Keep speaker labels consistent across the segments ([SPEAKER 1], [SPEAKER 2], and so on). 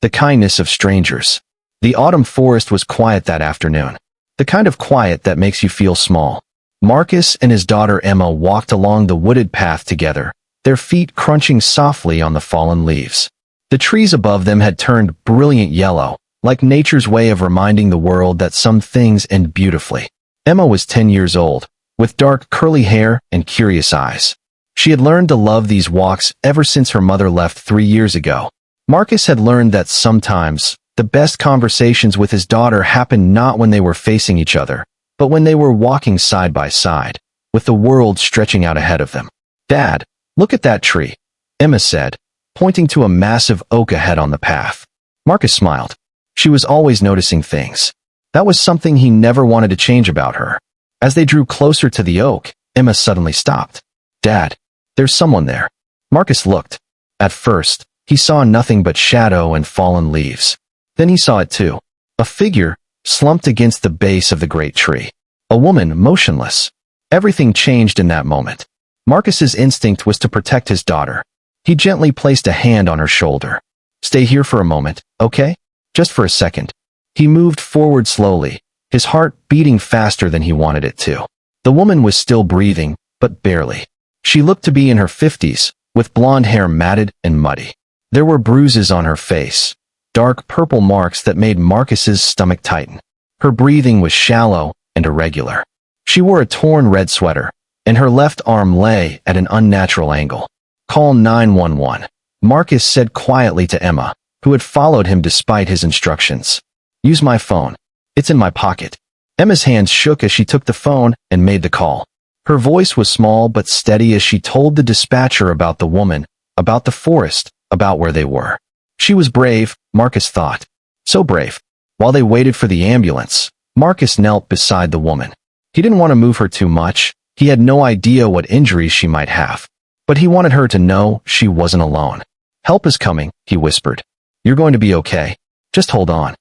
[SPEAKER 1] the kindness of strangers. The autumn forest was quiet that afternoon. The kind of quiet that makes you feel small. Marcus and his daughter Emma walked along the wooded path together, their feet crunching softly on the fallen leaves. The trees above them had turned brilliant yellow, like nature's way of reminding the world that some things end beautifully. Emma was 10 years old, with dark curly hair and curious eyes. She had learned to love these walks ever since her mother left 3 years ago. Marcus had learned that sometimes, the best conversations with his daughter happened not when they were facing each other, but when they were walking side by side, with the world stretching out ahead of them. "Dad, look at that tree," Emma said, pointing to a massive oak ahead on the path. Marcus smiled. She was always noticing things. That was something he never wanted to change about her. As they drew closer to the oak, Emma suddenly stopped. "Dad, there's someone there." Marcus looked. At first, he saw nothing but shadow and fallen leaves. Then he saw it too. A figure, slumped against the base of the great tree. A woman, motionless. Everything changed in that moment. Marcus's instinct was to protect his daughter. He gently placed a hand on her shoulder. "Stay here for a moment, okay? Just for a second." He moved forward slowly, his heart beating faster than he wanted it to. The woman was still breathing, but barely. She looked to be in her 50s, with blonde hair matted and muddy. There were bruises on her face, dark purple marks that made Marcus's stomach tighten. Her breathing was shallow and irregular. She wore a torn red sweater, and her left arm lay at an unnatural angle. "Call 911, Marcus said quietly to Emma, who had followed him despite his instructions. "Use my phone. It's in my pocket." Emma's hands shook as she took the phone and made the call. Her voice was small but steady as she told the dispatcher about the woman, about the forest, about where they were. She was brave, Marcus thought. So brave. While they waited for the ambulance, Marcus knelt beside the woman. He didn't want to move her too much. He had no idea what injuries she might have. But he wanted her to know she wasn't alone. "Help is coming," he whispered. "You're going to be okay. Just hold on."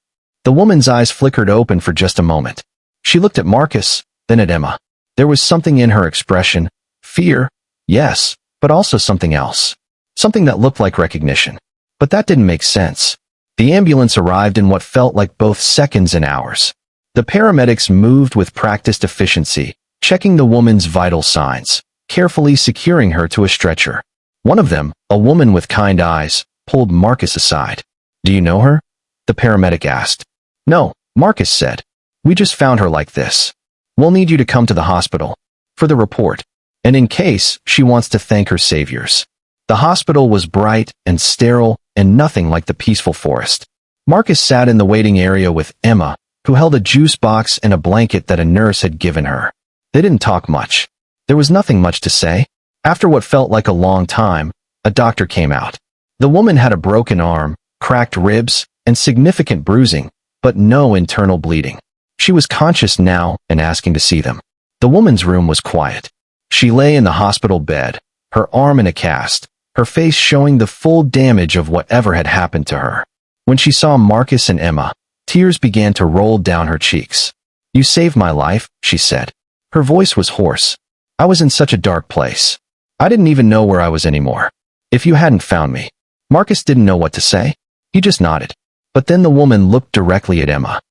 [SPEAKER 1] The woman's eyes flickered open for just a moment. She looked at Marcus, then at Emma. There was something in her expression. Fear, yes, but also something else. Something that looked like recognition. But that didn't make sense. The ambulance arrived in what felt like both seconds and hours. The paramedics moved with practiced efficiency, checking the woman's vital signs, carefully securing her to a stretcher. One of them, a woman with kind eyes, pulled Marcus aside. "Do you know her?" the paramedic asked. "No," Marcus said. "We just found her like this. We'll need you to come to the hospital for the report, and in case she wants to thank her saviors." The hospital was bright and sterile and nothing like the peaceful forest. Marcus sat in the waiting area with Emma, who held a juice box and a blanket that a nurse had given her. They didn't talk much. There was nothing much to say. After what felt like a long time, a doctor came out. The woman had a broken arm, cracked ribs, and significant bruising, but no internal bleeding. She was conscious now and asking to see them. The woman's room was quiet. She lay in the hospital bed, her arm in a cast, her face showing the full damage of whatever had happened to her. When she saw Marcus and Emma, tears began to roll down her cheeks. "You saved my life," she said. Her voice was hoarse. "I was in such a dark place. I didn't even know where I was anymore. If you hadn't found me." Marcus didn't know what to say. He just nodded. But then the woman looked directly at Emma.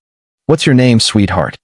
[SPEAKER 1] "What's your name, sweetheart?"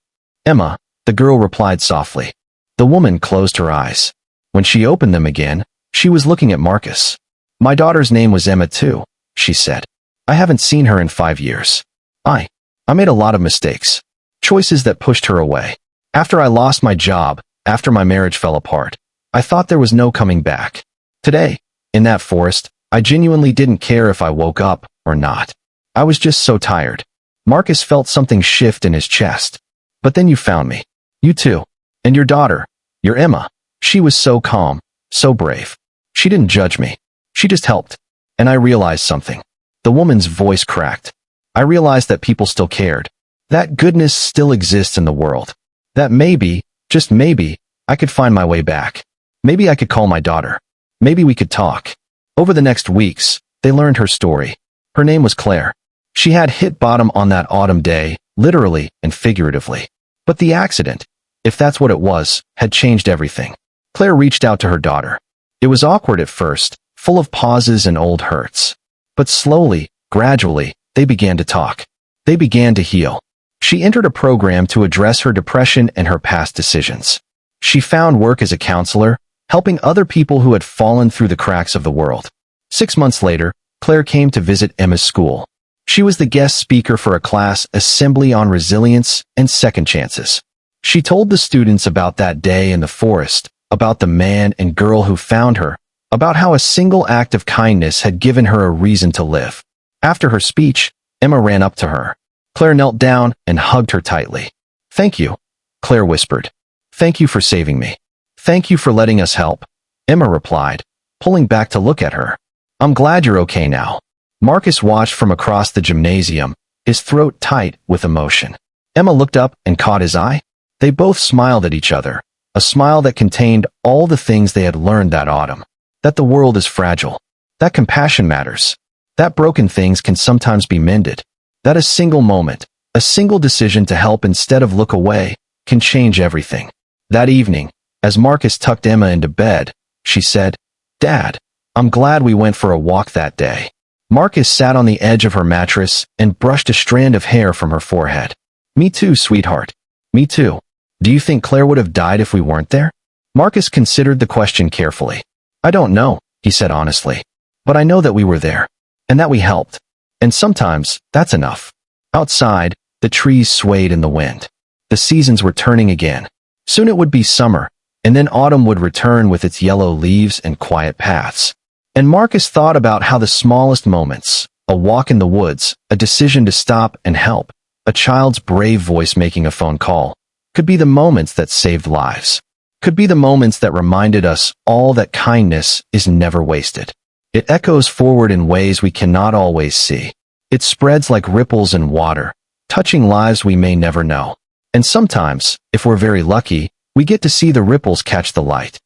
[SPEAKER 1] "Emma," the girl replied softly. The woman closed her eyes. When she opened them again, she was looking at Marcus. "My daughter's name was Emma too," she said. "I haven't seen her in 5 years. I made a lot of mistakes. Choices that pushed her away. After I lost my job, after my marriage fell apart, I thought there was no coming back. Today, in that forest, I genuinely didn't care if I woke up or not. I was just so tired." Marcus felt something shift in his chest. "But then you found me. You too. And your daughter, your Emma. She was so calm, so brave. She didn't judge me. She just helped. And I realized something." The woman's voice cracked. "I realized that people still cared. That goodness still exists in the world. That maybe, just maybe, I could find my way back. Maybe I could call my daughter. Maybe we could talk." Over the next weeks, they learned her story. Her name was Claire. She had hit bottom on that autumn day, literally and figuratively. But the accident, if that's what it was, had changed everything. Claire reached out to her daughter. It was awkward at first, full of pauses and old hurts. But slowly, gradually, They began to talk. They began to heal. She entered a program to address her depression and her past decisions. She found work as a counselor, helping other people who had fallen through the cracks of the world. 6 months later, Claire came to visit Emma's school. She was the guest speaker for a class assembly on resilience and second chances. She told the students about that day in the forest, about the man and girl who found her, about how a single act of kindness had given her a reason to live. After her speech, Emma ran up to her. Claire knelt down and hugged her tightly. "Thank you," Claire whispered. "Thank you for saving me. Thank you for letting us help," Emma replied, pulling back to look at her. "I'm glad you're okay now." Marcus watched from across the gymnasium, his throat tight with emotion. Emma looked up and caught his eye. They both smiled at each other, a smile that contained all the things they had learned that autumn. That the world is fragile. That compassion matters. That broken things can sometimes be mended. That a single moment, a single decision to help instead of look away, can change everything. That evening, as Marcus tucked Emma into bed, she said, "Dad, I'm glad we went for a walk that day." Marcus sat on the edge of her mattress and brushed a strand of hair from her forehead. "Me too, sweetheart. Me too. Do you think Claire would have died if we weren't there?" Marcus considered the question carefully. "I don't know," he said honestly. "But I know that we were there, and that we helped. And sometimes, that's enough." Outside, the trees swayed in the wind. The seasons were turning again. Soon it would be summer, and then autumn would return with its yellow leaves and quiet paths. And Marcus thought about how the smallest moments, a walk in the woods, a decision to stop and help, a child's brave voice making a phone call, could be the moments that saved lives. Could be the moments that reminded us all that kindness is never wasted. It echoes forward in ways we cannot always see. It spreads like ripples in water, touching lives we may never know. And sometimes, if we're very lucky, we get to see the ripples catch the light.